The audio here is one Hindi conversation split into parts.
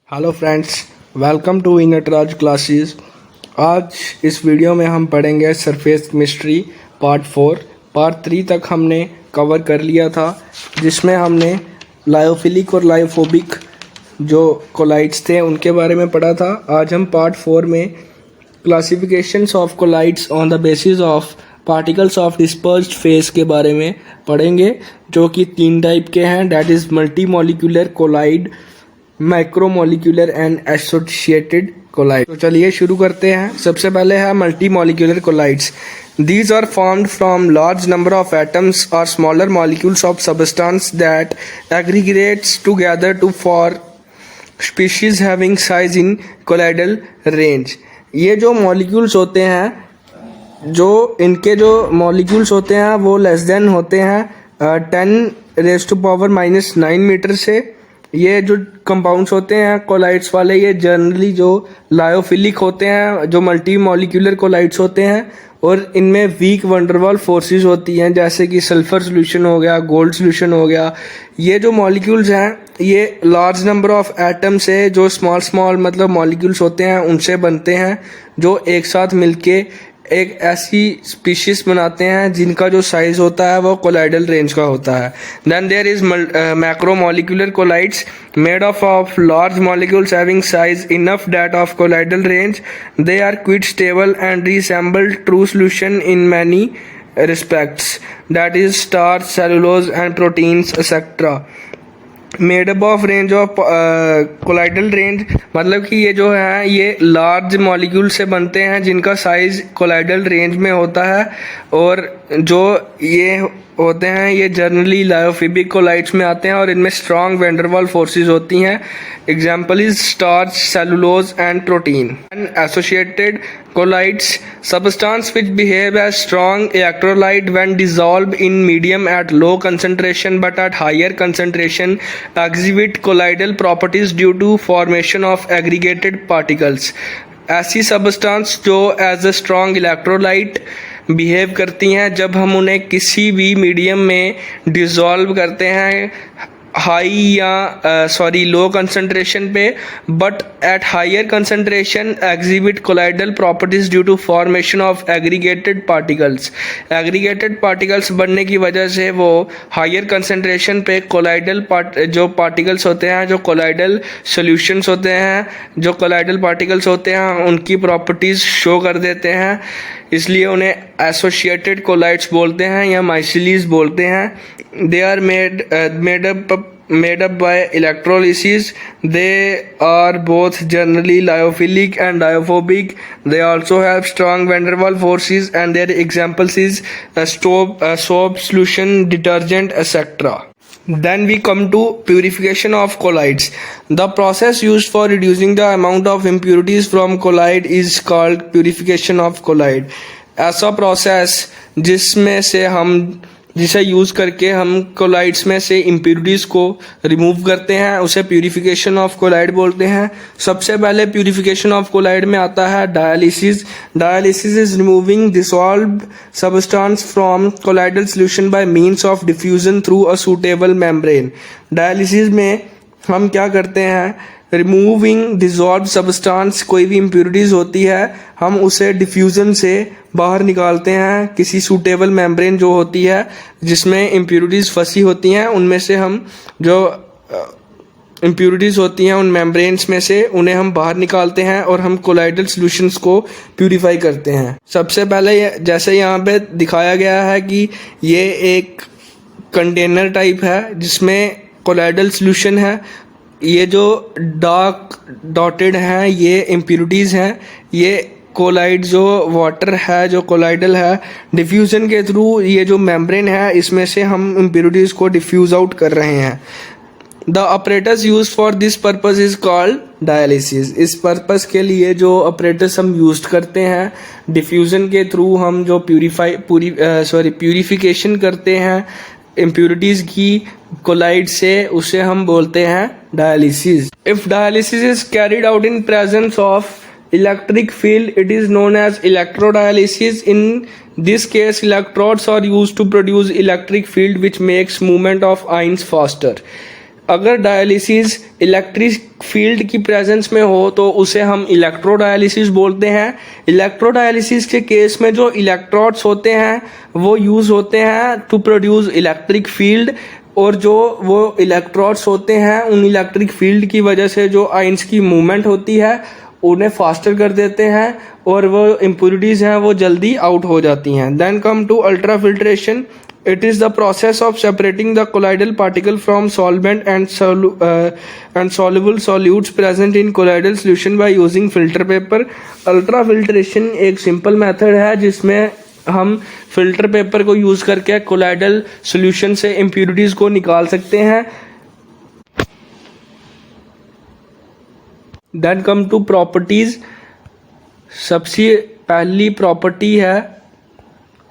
Hello friends, welcome to Natraj classes. आज इस वीडियो में हम पढ़ेंगे सरफेस केमिस्ट्री पार्ट 3 तक हमने कवर कर लिया था, जिसमें हमने लायोफिलिक और लायोफोबिक जो कोलाइड्स थे उनके बारे में पढ़ा था। आज हम पार्ट 4 में classifications of colloids on the basis of particles of dispersed phase के बारे में पढ़ेंगे, जो कि 3 टाइप के हैं, that is multi molecular colloid, micromolecular and associated colloid. तो चलिए शुरू करते हैं। सबसे पहले है multi molecular colloids. These are formed from large number of atoms or smaller molecules of substance that aggregates together to form species having size in colloidal range। ये जो मॉलिक्यूल्स होते हैं, जो इनके जो मॉलिक्यूल्स होते हैं वो लेस देन होते हैं 10⁻⁻⁹ मीटर से। ये जो कंपाउंड्स होते हैं कोलाइड्स वाले, ये जनरली जो लायोफिलिक होते हैं, जो मल्टी मॉलिक्यूलर कोलाइड्स होते हैं, और इनमें वीक वंडरवॉल फोर्सेस होती हैं, जैसे कि सल्फर सोल्यूशन हो गया, गोल्ड सोल्यूशन हो गया। ये जो मॉलिक्यूल्स हैं ये लार्ज नंबर ऑफ एटम से, जो स्मॉल मतलब मॉलिक्यूल्स होते हैं उनसे बनते हैं, जो एक साथ मिलके एक ऐसी स्पीशीज बनाते हैं जिनका जो साइज होता है वो कोलाइडल रेंज का होता है। Then there is macromolecular colloids made of large molecules having size enough that of colloidal range. They are quite stable and resemble true solution in many respects, that is starch, cellulose and proteins etcetera. Made up of range of colloidal range, मतलब कि ये जो है ये लार्ज मॉलिक्यूल से बनते हैं जिनका साइज कोलाइडल रेंज में होता है, और जो ये होते हैं ये जनरली लायोफिलिक कोलाइड्स में आते हैं और इनमें स्ट्रॉन्ग वैंडरवाल फोर्सेस होती हैं। Example is starch, cellulose and protein. And associated colloids, substance which behave as strong electrolyte when dissolved in medium at low concentration but at higher concentration exhibit colloidal properties due to formation of aggregated particles। ऐसी substance जो as a strong electrolyte behave करती हैं जब हम उन्हें किसी भी मीडियम में डिसॉल्व करते हैं लो कंसंट्रेशन पे, but at higher concentration exhibit colloidal properties due to formation of aggregated particles. Aggregated particles बनने की वजह से वो हायर कंसंट्रेशन पे कोलाइडल जो पार्टिकल्स होते हैं, जो कोलाइडल सॉल्यूशंस होते हैं, जो कोलाइडल पार्टिकल्स होते हैं उनकी प्रॉपर्टीज शो कर देते हैं, इसलिए उन्हें एसोसिएटेड कोलाइड्स बोलते हैं या माइसिलीज बोलते हैं। They are made up by electrolysis। They are both generally lyophilic and diaphobic। They also have strong van der Waals forces and their examples is soap solution, detergent, etc. Then we come to purification of colloids। The process used for reducing the amount of impurities from colloid is called purification of colloid। ऐसा प्रोसेस जिसे यूज़ करके हम कोलाइड्स में से इम्प्यूरिटीज़ को रिमूव करते हैं उसे प्यूरिफिकेशन ऑफ कोलाइड बोलते हैं। सबसे पहले प्यूरिफिकेशन ऑफ कोलाइड में आता है dialysis. Dialysis is removing dissolved substance from colloidal solution by means of diffusion through a suitable membrane. Dialysis में हम क्या करते हैं, रिमूविंग डिसॉल्व सब्सटेंस, कोई भी इम्प्यूरिटीज़ होती है हम उसे डिफ्यूज़न से बाहर निकालते हैं, किसी सूटेबल मेम्ब्रेन जो होती है जिसमें इम्प्यूरिटीज़ फंसी होती हैं, उनमें से हम जो इम्प्यूरिटीज़ होती हैं उन मेम्ब्रेन्स में से उन्हें हम बाहर निकालते हैं और हम कोलाइडल सॉल्यूशंस को प्यूरिफाई करते हैं। सबसे पहले जैसे यहाँ पे दिखाया गया है कि ये एक कंटेनर टाइप है जिसमें कोलाइडल सॉल्यूशन है। ये जो डार्क डॉटेड हैं ये इम्प्यूरिटीज़ हैं। ये कोलाइड जो वाटर है, जो कोलाइडल है, डिफ्यूज़न के थ्रू ये जो मेम्ब्रेन है इसमें से हम इम्प्यूरिटीज़ को डिफ्यूज़ आउट कर रहे हैं। The apparatus use for this purpose is called dialysis. इस पर्पस के लिए जो अपरेटस हम यूज करते हैं, डिफ्यूज़न के थ्रू हम जो प्यूरिफिकेशन करते हैं इम्प्यूरिटीज़ की कोलाइड से, उसे हम बोलते हैं dialysis. If dialysis is carried out in presence of electric field, it is known as electrodialysis। In this case electrodes are used to produce electric field which makes movement of ions faster। अगर डायलिसिस इलेक्ट्रिक फील्ड की प्रेजेंस में हो तो उसे हम इलेक्ट्रोडायलिसिस बोलते हैं। इलेक्ट्रोडायलिसिस के केस में जो इलेक्ट्रोड्स होते हैं वो यूज़ होते हैं टू प्रोड्यूस इलेक्ट्रिक फील्ड, और जो वो इलेक्ट्रोड्स होते हैं उन इलेक्ट्रिक फील्ड की वजह से जो आयंस की मूवमेंट होती है उन्हें फास्टर कर देते हैं और वो इम्प्योरिटीज़ हैं वो जल्दी आउट हो जाती हैं। Then come to ultra filtration. It is the process of separating the colloidal particle from solvent and soluble solutes present in colloidal solution by using filter paper. Ultra filtration एक सिंपल मेथड है जिसमें हम फिल्टर पेपर को यूज़ करके कोलाइडल सॉल्यूशन से इम्प्योरिटीज़ को निकाल सकते हैं। Then come to properties. सबसे पहली प्रॉपर्टी है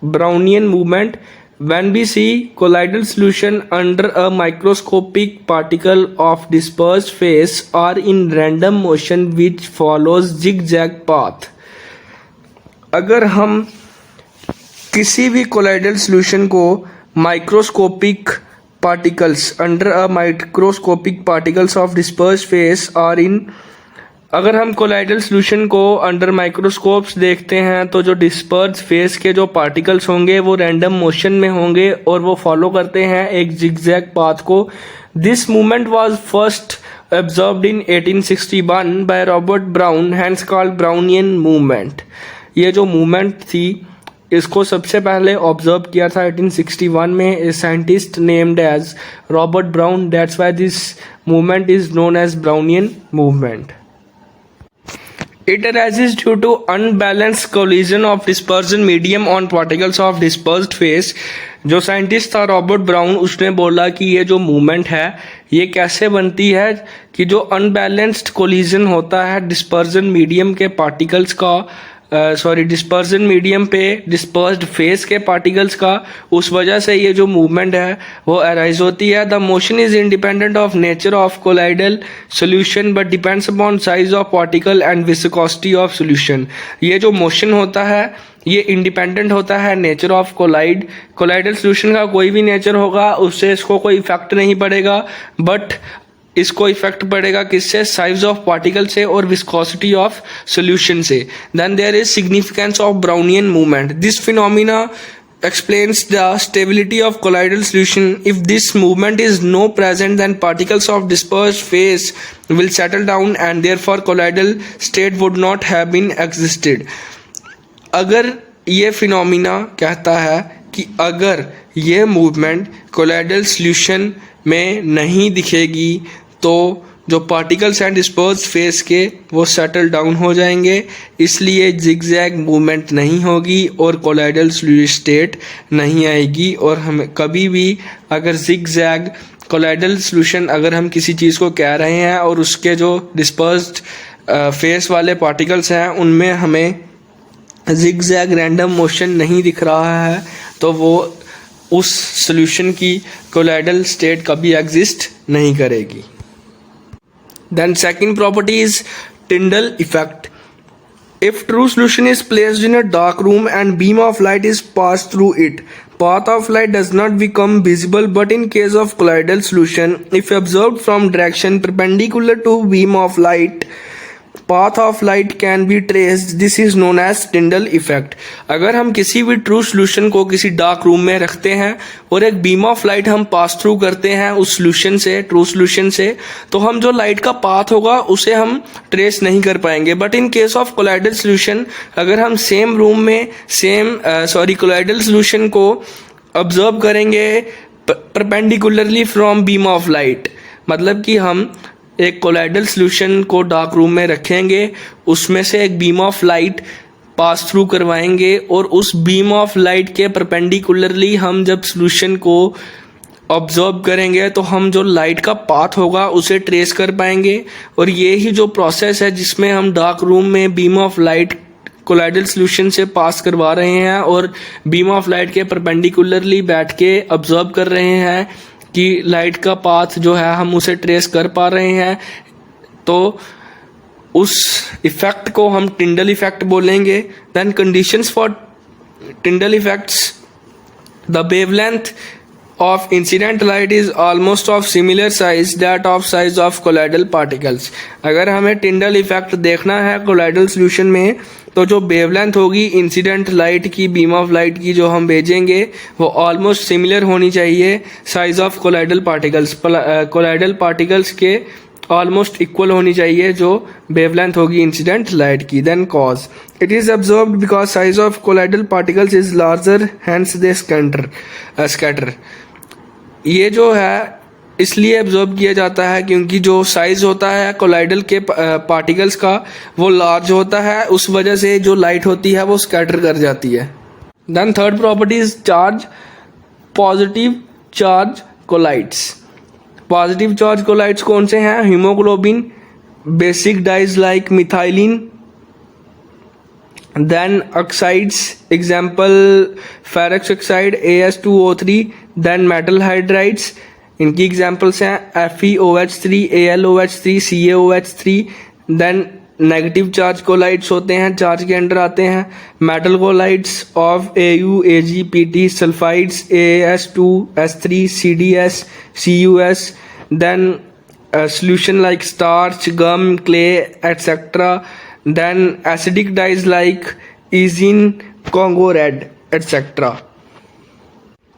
Brownian movement. When we see colloidal solution under a microscopic particle of dispersed phase are in random motion which follows zigzag path। अगर हम किसी भी colloidal solution को microscopic particles under a microscopic particles of dispersed phase are in, अगर हम कोलाइडल सॉल्यूशन को अंडर माइक्रोस्कोप्स देखते हैं तो जो डिस्पर्स फेस के जो पार्टिकल्स होंगे वो रैंडम मोशन में होंगे और वो फॉलो करते हैं एक जिगजैग पाथ को। This movement was first observed in 1861 by Robert Brown, hence called Brownian movement. ये जो मूवमेंट थी इसको सबसे पहले ऑब्जर्व किया था 1861 में a scientist named as Robert Brown. That's why this movement is known as Brownian movement. It arises due to unbalanced collision of dispersion medium on particles of dispersed phase। जो साइंटिस्ट था रॉबर्ट ब्राउन उसने बोला कि ये जो मूवमेंट है ये कैसे बनती है कि जो अनबैलेंस्ड कोलिजन होता है डिस्पर्जन मीडियम के पार्टिकल्स का, डिस्पर्जन मीडियम पे डिस्पर्स्ड फेस के पार्टिकल्स का, उस वजह से ये जो मूवमेंट है वो अराइज होती है। The motion is independent of nature of colloidal solution but depends upon size of particle and viscosity of solution. ये जो मोशन होता है ये इंडिपेंडेंट होता है नेचर ऑफ कोलाइडल सोल्यूशन का कोई भी नेचर होगा उससे इसको कोई इफेक्ट नहीं पड़ेगा, बट इसको इफेक्ट पड़ेगा किससे, साइज ऑफ पार्टिकल से और विस्कोसिटी ऑफ सॉल्यूशन से। Then there is significance of Brownian movement. This phenomena explains the stability of colloidal solution. If this movement is no present then particles of dispersed phase will settle down and therefore colloidal state would not have been existed। अगर ये फिनोमिना कहता है कि अगर ये मूवमेंट कोलाइडल सॉल्यूशन में नहीं दिखेगी तो जो पार्टिकल्स एंड डिस्पर्स फेस के वो सेटल डाउन हो जाएंगे, इसलिए जिगजैग मूवमेंट नहीं होगी और कोलाइडल स्टेट नहीं आएगी। और हमें कभी भी अगर जिगजैग कोलाइडल सॉल्यूशन अगर हम किसी चीज़ को कह रहे हैं और उसके जो डिस्पर्स्ड फेस वाले पार्टिकल्स हैं उनमें हमें जिगजैग रैंडम मोशन नहीं दिख रहा है तो वो उस सॉल्यूशन की कोलाइडल स्टेट कभी एग्जिस्ट नहीं करेगी। Then second property is Tyndall effect. If true solution is placed in a dark room and beam of light is passed through it, path of light does not become visible, but in case of colloidal solution, if observed from direction perpendicular to beam of light, path of light can be traced। This is known as Tyndall effect। अगर हम किसी भी ट्रू सॉल्यूशन को किसी डार्क रूम में रखते हैं और एक बीम ऑफ लाइट हम पास थ्रू करते हैं उस सॉल्यूशन से, ट्रू सॉल्यूशन से, तो हम जो लाइट का पाथ होगा उसे हम ट्रेस नहीं कर पाएंगे। But in case of colloidal solution अगर हम सेम रूम में कोलाइडल सॉल्यूशन को ऑब्जर्व करेंगे perpendicularly from beam of light, मतलब कि हम एक कोलाइडल सॉल्यूशन को डार्क रूम में रखेंगे, उसमें से एक beam of light pass through करवाएंगे और उस बीम ऑफ लाइट के परपेंडिकुलरली हम जब सॉल्यूशन को ऑब्जर्व करेंगे तो हम जो लाइट का पाथ होगा उसे ट्रेस कर पाएंगे। और ये ही जो प्रोसेस है जिसमें हम डार्क रूम में beam of light colloidal solution से पास करवा रहे हैं और बीम ऑफ लाइट के परपेंडिकुलरली बैठ के ऑब्जर्व कर रहे हैं कि लाइट का पाथ जो है हम उसे ट्रेस कर पा रहे हैं, तो उस इफेक्ट को हम टिंडल इफेक्ट बोलेंगे। Then conditions for Tyndall effects, the wavelength of incident light is almost of similar size that of size of colloidal particles. अगर हमें टिंडल इफेक्ट देखना है कोलाइडल सॉल्यूशन में, तो जो वेवलेंथ होगी इंसिडेंट लाइट की, बीम ऑफ लाइट की जो हम भेजेंगे, वो ऑलमोस्ट सिमिलर होनी चाहिए size of colloidal particles, colloidal particles के ऑलमोस्ट इक्वल होनी चाहिए जो वेवलेंथ होगी इंसिडेंट लाइट की. Then cause it is observed because size of colloidal particles is larger, hence they scatter. ये जो है इसलिए एब्जॉर्ब किया जाता है क्योंकि जो साइज होता है कोलाइडल के पार्टिकल्स का वो लार्ज होता है, उस वजह से जो लाइट होती है वो स्कैटर कर जाती है. Then third property is charge. Positive charge colloids. Positive charge colloids कौन से हैं? Haemoglobin, basic dyes like methylene, then oxides, example ferrous oxide AS2O3, then metal hydrides, इनकी एग्जाम्पल्स हैं FeOH3, AlOH3, CaOH3. Then negative charge collides होते हैं, चार्ज के अंडर आते हैं. Metal colloids of Au, Ag, Pt, sulphides AS2S3, CdS, CuS. Then solution like starch, gum, clay, etc. Then acidic dyes like ezine, Congo red, etc.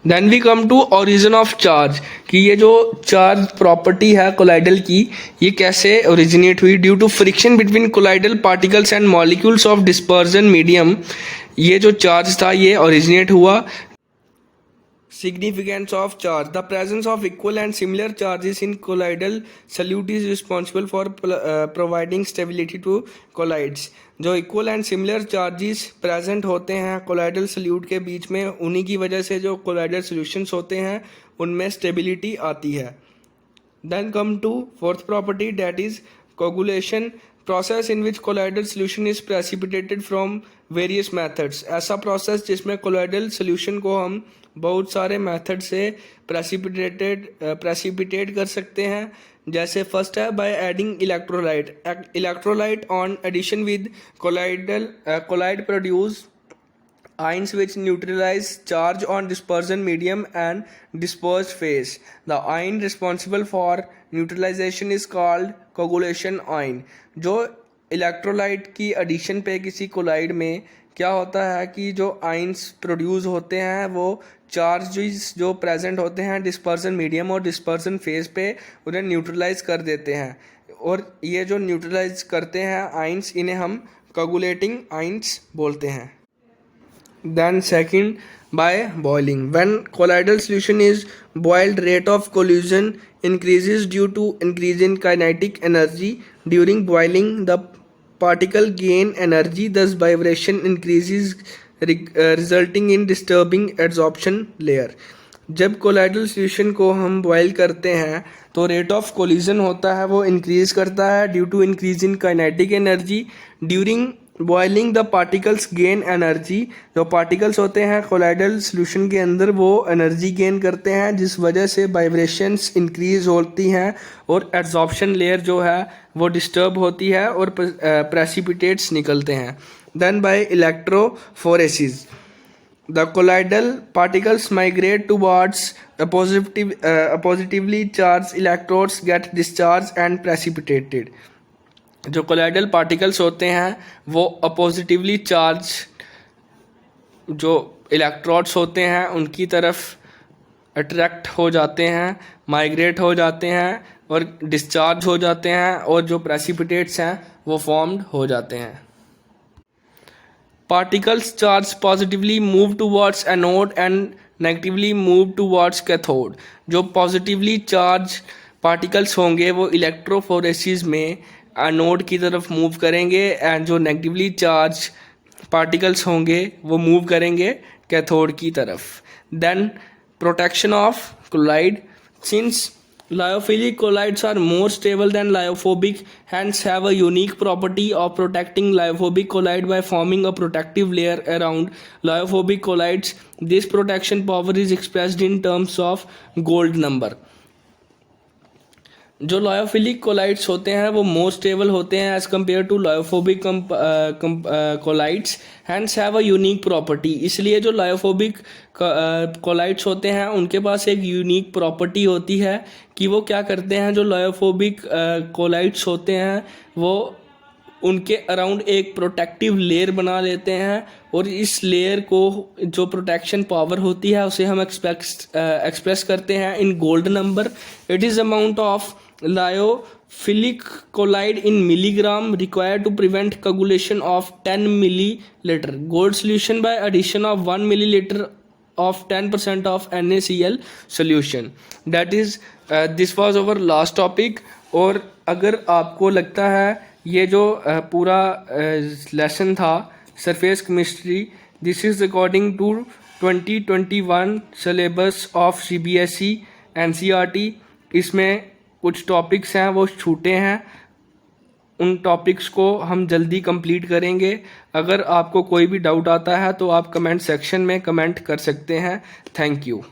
Then we come to origin of charge, कि ये जो चार्ज प्रॉपर्टी है कोलाइडल की, ये कैसे ओरिजिनेट हुई? Due to friction between colloidal particles and molecules of dispersion medium. ये जो चार्ज था ये ओरिजिनेट हुआ. Significance of charge. The presence of equal and similar charges in colloidal solute is responsible for providing stability to colloids. जो equal and similar charges present होते हैं कोलाइडल सल्यूट के बीच में, उन्हीं की वजह से जो कोलाइडल सॉल्यूशंस होते हैं उनमें स्टेबिलिटी आती है. Then come to fourth property, that is coagulation. Process in which colloidal solution is precipitated from various methods. ऐसा प्रोसेस जिसमें कोलाइडल सोल्यूशन को हम बहुत सारे मेथड से प्रेसिपिटेट कर सकते हैं. जैसे फर्स्ट है by adding electrolyte. Electrolyte on addition with colloid produce ions which neutralize charge on dispersion medium and dispersed phase. The ion responsible for neutralization is called coagulation ion. जो इलेक्ट्रोलाइट की एडिशन पे किसी कोलाइड में क्या होता है कि जो आइंस प्रोड्यूस होते हैं वो चार्जेस जो प्रेजेंट होते हैं डिस्पर्सन मीडियम और डिस्पर्सन फेज पे उन्हें न्यूट्रलाइज कर देते हैं, और ये जो न्यूट्रलाइज करते हैं आइंस, इन्हें हम कोगुलेटिंग आइंस बोलते हैं. Then second, by boiling. When colloidal solution is boiled, rate of collision increases due to increase in kinetic energy. During boiling, the particle gain energy, thus vibration increases, resulting in disturbing adsorption layer. जब कोलाइडल सॉल्यूशन को हम बॉयल करते हैं तो रेट ऑफ कोलिजन होता है वो इंक्रीज करता है due to increase in kinetic energy. During boiling the particles gain energy. जो पार्टिकल्स होते हैं कोलाइडल सॉल्यूशन के अंदर वो एनर्जी गेन करते हैं, जिस वजह से वाइब्रेशंस इंक्रीज होती हैं और एड्सॉर्प्शन लेयर जो है वो डिस्टर्ब होती है और प्रेसिपिटेट्स निकलते हैं. Then by electrophoresis the colloidal particles migrate towards positively charged electrodes, get discharged and precipitated. जो कोलाइडल पार्टिकल्स होते हैं वो अपोजिटिवली चार्ज जो इलेक्ट्रोड्स होते हैं उनकी तरफ अट्रैक्ट हो जाते हैं, माइग्रेट हो जाते हैं और डिस्चार्ज हो जाते हैं, और जो प्रेसिपिटेट्स हैं वो फॉर्म्ड हो जाते हैं. Particles charged positively move towards anode and negatively move towards cathode. जो पॉजिटिवली चार्ज पार्टिकल्स होंगे वो इलेक्ट्रोफोरेसिस में एनोड की तरफ मूव करेंगे, एंड जो नेगेटिवली चार्ज पार्टिकल्स होंगे वो मूव करेंगे कैथोड की तरफ. Then protection of colloid. Since Lyophilic colloids are more stable than lyophobic, hence have a unique property of protecting lyophobic colloid by forming a protective layer around lyophobic colloids. This protection power is expressed in terms of gold number. जो लायोफिलिक कोलाइड्स होते हैं वो मोर स्टेबल होते हैं as compare to lyophobic colloids, hence have a unique property. इसलिए जो लायोफोबिक कोलाइड्स होते हैं उनके पास एक यूनिक प्रॉपर्टी होती है कि वो क्या करते हैं, जो लायोफोबिक कोलाइड्स होते हैं वो उनके अराउंड एक प्रोटेक्टिव लेयर बना लेते हैं, और इस लेयर को जो प्रोटेक्शन पावर होती है उसे हम एक्सप्रेस करते हैं in gold number. It is amount of lyophilic colloid in milligram required to prevent coagulation of 10 milliliter gold solution by addition of 1 milliliter of 10% of NaCl solution. That is this was our last topic। और अगर आपको लगता है ये जो पूरा लेसन था surface chemistry, this is according to 2021 syllabus of CBSE NCERT, इसमें कुछ टॉपिक्स हैं वो छूटे हैं, उन टॉपिक्स को हम जल्दी कंप्लीट करेंगे। अगर आपको कोई भी डाउट आता है तो आप कमेंट सेक्शन में कमेंट कर सकते हैं। Thank you.